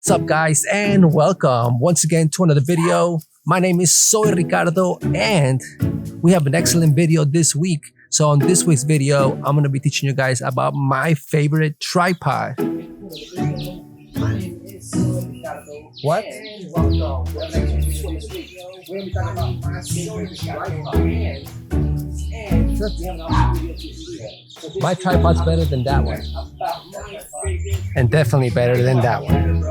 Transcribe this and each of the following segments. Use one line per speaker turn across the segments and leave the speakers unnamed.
What's up, guys, and welcome once again to another video. My name is Soy Ricardo, and we have an excellent video this week. So on this week's video, I'm going to be teaching you guys about my favorite tripod. What? My tripod's better than that one. And definitely better than that one.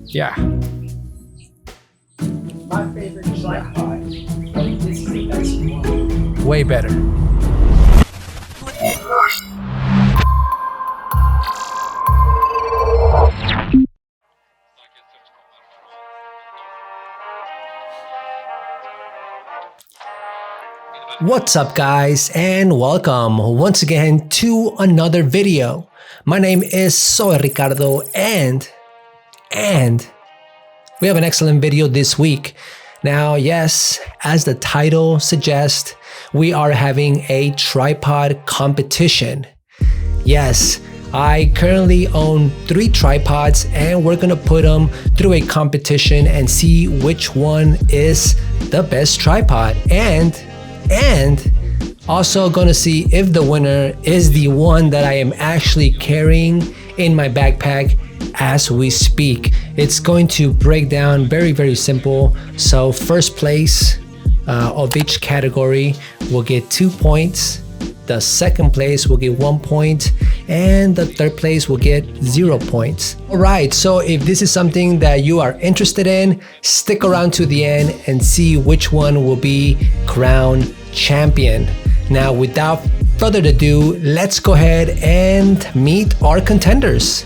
Yeah. My favorite tripod. Way better. What's up, guys, and welcome once again to another video. My name is Soy Ricardo, and we have an excellent video this week. Now, yes, as the title suggests, we are having a tripod competition. Yes, I currently own 3 tripods, and we're gonna put them through a competition and see which one is the best tripod, and also gonna see if the winner is the one that I am actually carrying in my backpack as we speak. It's going to break down very simple. So first place of each category will get 2 points. The second place will get 1 point, and the third place will get 0 points. All right, so if this is something that you are interested in, stick around to the end and see which one will be crowned champion. Now, without further ado, let's go ahead and meet our contenders.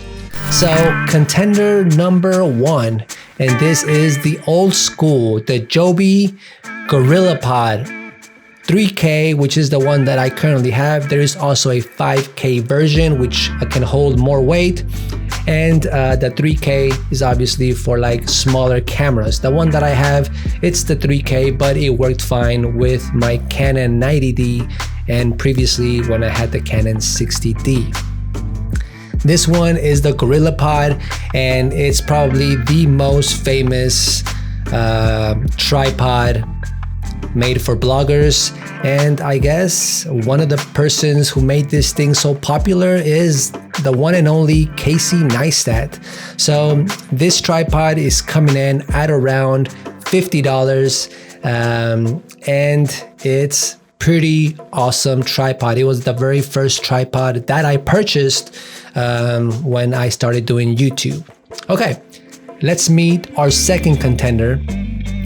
So, contender number 1, and this is the old school, the Joby Gorillapod 3K, which is the one that I currently have. There is also a 5K version, which can hold more weight. And the 3K is obviously for like smaller cameras. The one that I have, it's the 3K, but it worked fine with my Canon 90D and previously when I had the Canon 60D. This one is the Gorillapod, and it's probably the most famous tripod made for bloggers. And I guess one of the persons who made this thing so popular is the one and only Casey Neistat. So this tripod is coming in at around $50, and it's pretty awesome tripod. It was the very first tripod that I purchased when I started doing YouTube. Okay, let's meet our second contender.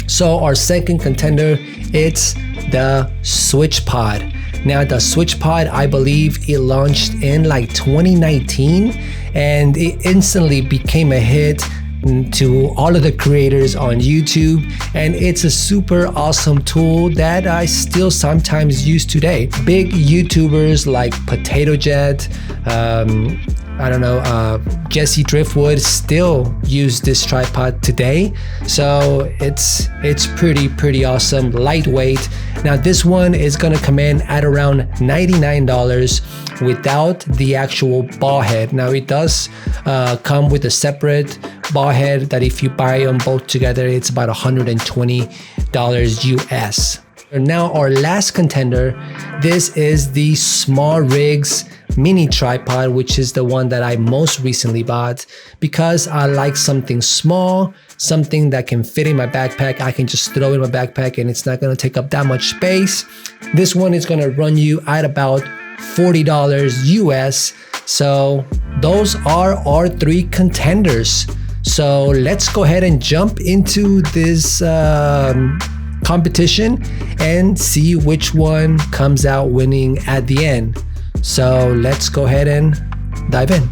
So our second contender, it's the Switchpod. Now the Switchpod, I believe it launched in like 2019, and it instantly became a hit to all of the creators on YouTube, and it's a super awesome tool that I still sometimes use today. Big YouTubers like Potato Jet, Jesse Driftwood still use this tripod today. So it's pretty awesome, lightweight. Now this one is gonna come in at around $99 without the actual ball head. Now it does come with a separate ball head that if you buy them both together, it's about $120 US. Now our last contender, this is the Smallrig mini tripod, which is the one that I most recently bought because I like something small, something that can fit in my backpack. I can just throw in my backpack and it's not going to take up that much space. This one is going to run you at about $40 US. So those are our 3 contenders. So let's go ahead and jump into this competition and see which one comes out winning at the end. So let's go ahead and dive in.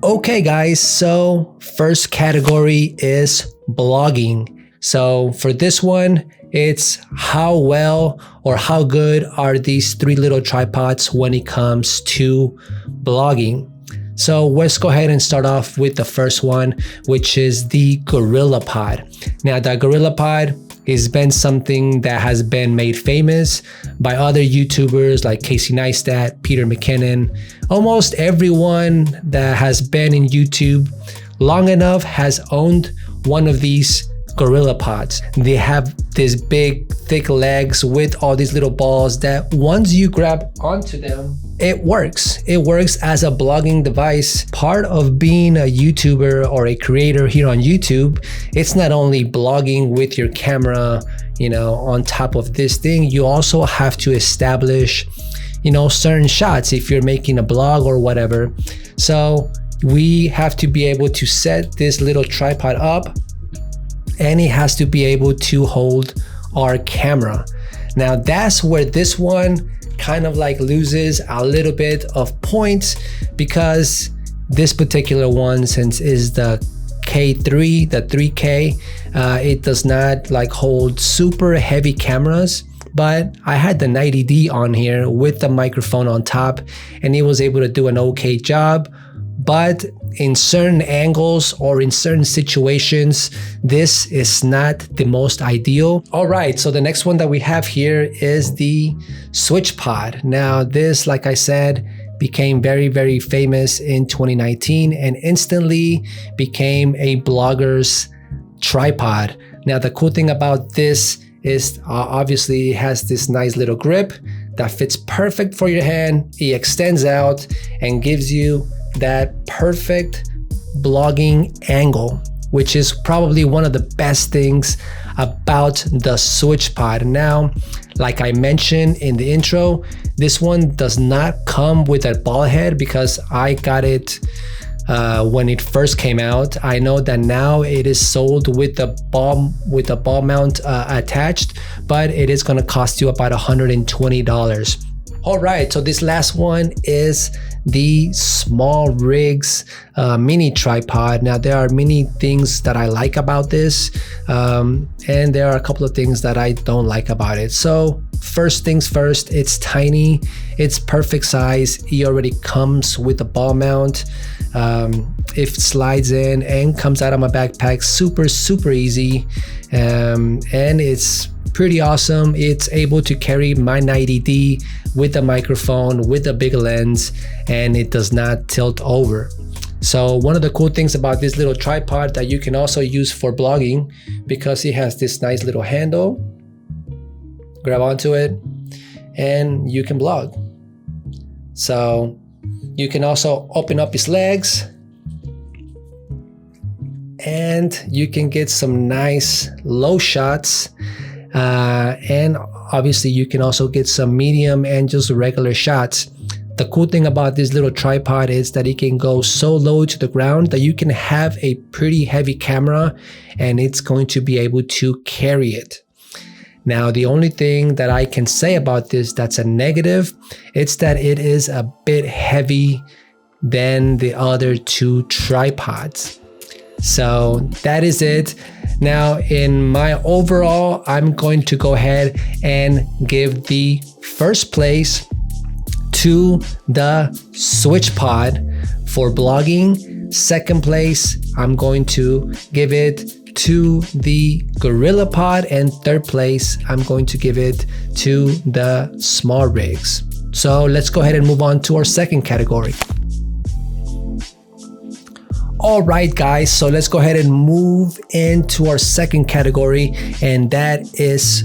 Okay, guys, so first category is blogging. So for this one, it's how well or how good are these 3 little tripods when it comes to blogging. So let's go ahead and start off with the first one, which is the Gorillapod. Now the Gorillapod, It's been something that has been made famous by other YouTubers like Casey Neistat, Peter McKinnon. Almost everyone that has been in YouTube long enough has owned one of these Gorilla Pods. They have these big, thick legs with all these little balls that once you grab onto them, it works. It works as a blogging device. Part of being a YouTuber or a creator here on YouTube, it's not only blogging with your camera, on top of this thing, you also have to establish, certain shots if you're making a blog or whatever. So we have to be able to set this little tripod up, and it has to be able to hold our camera. Now that's where this one kind of like loses a little bit of points, because this particular one, since is the K3, the 3K, it does not like hold super heavy cameras. But I had the 90D on here with the microphone on top, and it was able to do an okay job. But in certain angles or in certain situations, this is not the most ideal. All right, so the next one that we have here is the Switchpod. Now this, like I said, became very, very famous in 2019 and instantly became a blogger's tripod. Now the cool thing about this is obviously it has this nice little grip that fits perfect for your hand. It extends out and gives you that perfect blogging angle, which is probably one of the best things about the Switchpod. Now, like I mentioned in the intro, this one does not come with a ball head because I got it when it first came out. I know that now it is sold with the ball mount attached, but it is going to cost you about $120. All right, so this last one is the Smallrig mini tripod. Now there are many things that I like about this, and there are a couple of things that I don't like about it. So first things first, it's tiny, it's perfect size. It already comes with a ball mount. It slides in and comes out of my backpack super easy, and it's pretty awesome. It's able to carry my 90D with a microphone, with a big lens, and it does not tilt over. So one of the cool things about this little tripod that you can also use for blogging, because it has this nice little handle, grab onto it and you can blog. So you can also open up its legs and you can get some nice low shots, and obviously you can also get some medium and just regular shots. The cool thing about this little tripod is that it can go so low to the ground that you can have a pretty heavy camera and it's going to be able to carry it. Now, the only thing that I can say about this that's a negative, it's that it is a bit heavy than the other two tripods. So that is it. Now, in my overall, I'm going to go ahead and give the first place to the Switchpod for blogging. Second place, I'm going to give it to the Gorillapod, and third place, I'm going to give it to the Smallrig. So let's go ahead and move on to our second category. All right, guys, so let's go ahead and move into our second category, and that is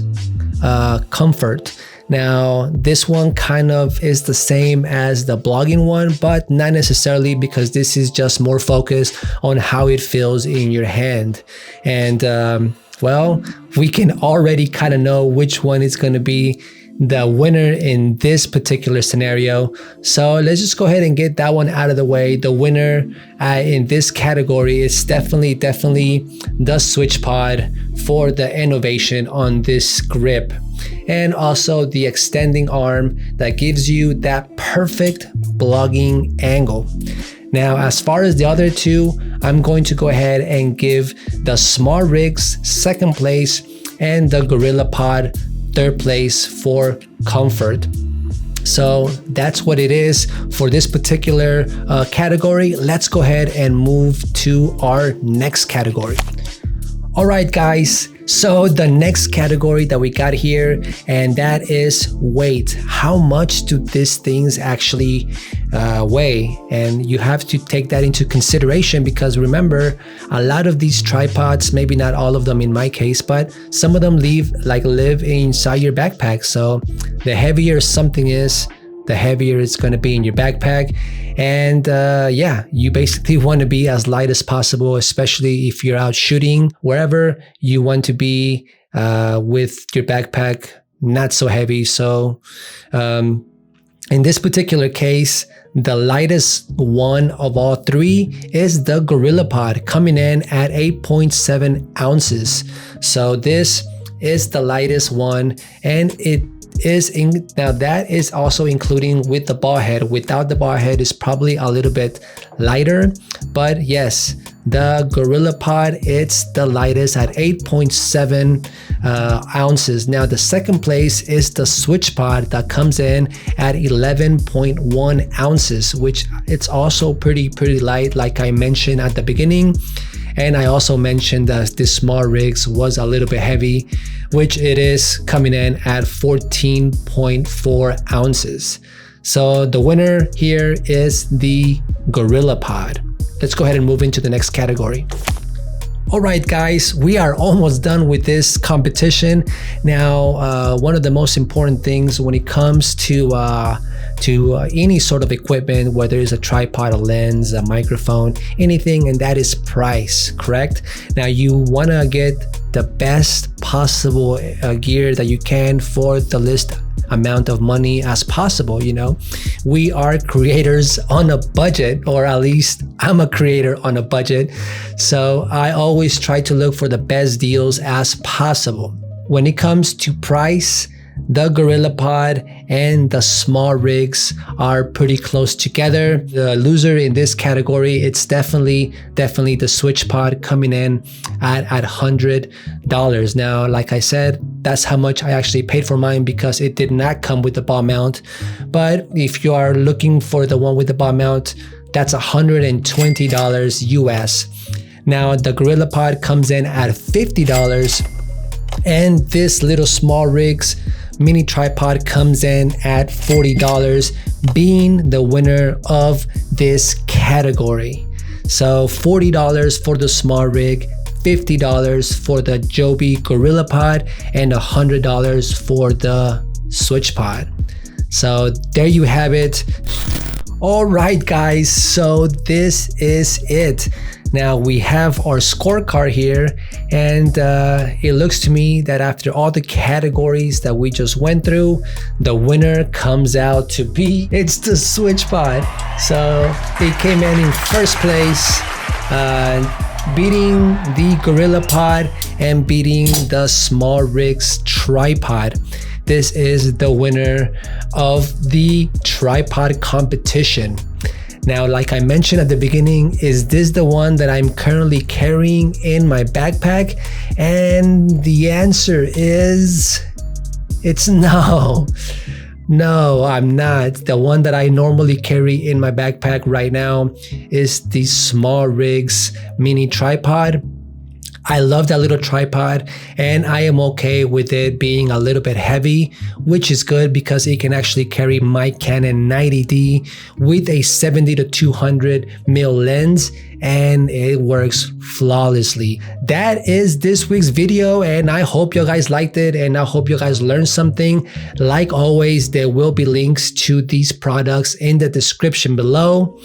comfort. Now, this one kind of is the same as the blogging one, but not necessarily, because this is just more focused on how it feels in your hand. And well, we can already kind of know which one is going to be the winner in this particular scenario. So let's just go ahead and get that one out of the way. The winner in this category is definitely the Switchpod for the innovation on this grip, and also the extending arm that gives you that perfect blogging angle. Now, as far as the other two, I'm going to go ahead and give the Smallrig second place and the Gorillapod third place for comfort. So that's what it is for this particular category. Let's go ahead and move to our next category. All right, guys. So the next category that we got here, and that is weight. How much do these things actually weigh? And you have to take that into consideration, because remember, a lot of these tripods, maybe not all of them in my case, but some of them live inside your backpack. So the heavier something is, the heavier it's going to be in your backpack. And yeah, you basically want to be as light as possible, especially if you're out shooting. Wherever you want to be with your backpack not so heavy. So in this particular case, the lightest one of all three is the Gorillapod, coming in at 8.7 ounces. So this is the lightest one, and now that is also including with the ball head. Without the ball head is probably a little bit lighter, but yes, the Gorillapod, it's the lightest at 8.7 ounces. Now the second place is the Switchpod, that comes in at 11.1 ounces, which it's also pretty light, like I mentioned at the beginning. And I also mentioned that this Smallrig was a little bit heavy, which it is, coming in at 14.4 ounces. So the winner here is the Gorillapod. Let's go ahead and move into the next category. All right, guys, we are almost done with this competition. Now, one of the most important things when it comes to any sort of equipment, whether it's a tripod, a lens, a microphone, anything, and that is price, correct? Now, you want to get the best possible gear that you can for the least amount of money as possible. You know, we are creators on a budget, or at least I'm a creator on a budget. So I always try to look for the best deals as possible. When it comes to price, the Gorillapod and the Smallrigs are pretty close together. The loser in this category, it's definitely the Switchpod, coming in at $100. Now, like I said, that's how much I actually paid for mine, because it did not come with the ball mount. But if you are looking for the one with the ball mount, that's $120 US. Now the Gorillapod comes in at $50, and this little Smallrigs mini tripod comes in at $40, being the winner of this category. So $40 for the Smallrig, $50 for the Joby Gorillapod, and $100 for the Switchpod. So there you have it. All right, guys, so this is it. Now we have our scorecard here, and it looks to me that after all the categories that we just went through, the winner comes out to be, it's the Switchpod. So it came in first place, beating the Gorillapod and beating the Smallrig's tripod. This is the winner of the tripod competition. Now, like I mentioned at the beginning, is this the one that I'm currently carrying in my backpack? And the answer is, it's no. No, I'm not. The one that I normally carry in my backpack right now is the Smallrig's mini tripod. I love that little tripod, and I am okay with it being a little bit heavy, which is good because it can actually carry my Canon 90D with a 70 to 200 mil lens, and it works flawlessly. That is this week's video, and I hope you guys liked it, and I hope you guys learned something. Like always, there will be links to these products in the description below.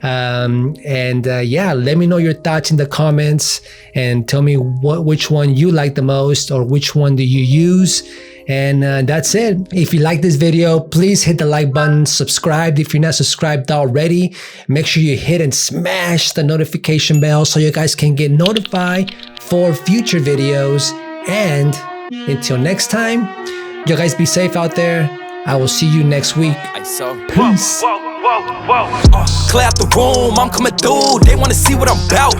Yeah, let me know your thoughts in the comments and tell me which one you like the most, or which one do you use. And that's it. If you like this video, please hit the like button, subscribe if you're not subscribed already. Make sure you hit and smash the notification bell so you guys can get notified for future videos. And until next time, you guys be safe out there. I will see you next week. Peace.
Clear out the room, I'm coming through. They wanna see what I'm about.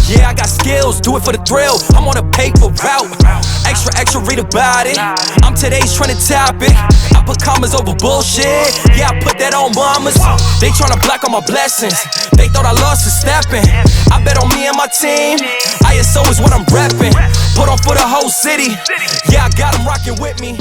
Yeah, I got skills, do it for the thrill. I'm on a paper route. Extra, read about it. I'm today's trending topic. I put commas over bullshit. Yeah, I put that that on mamas. They tryna block all my blessings. They thought I lost a stepping. I bet on me and my team. ISO is what I'm reppin'. Put on for the whole city. Yeah, I got them rockin' with me.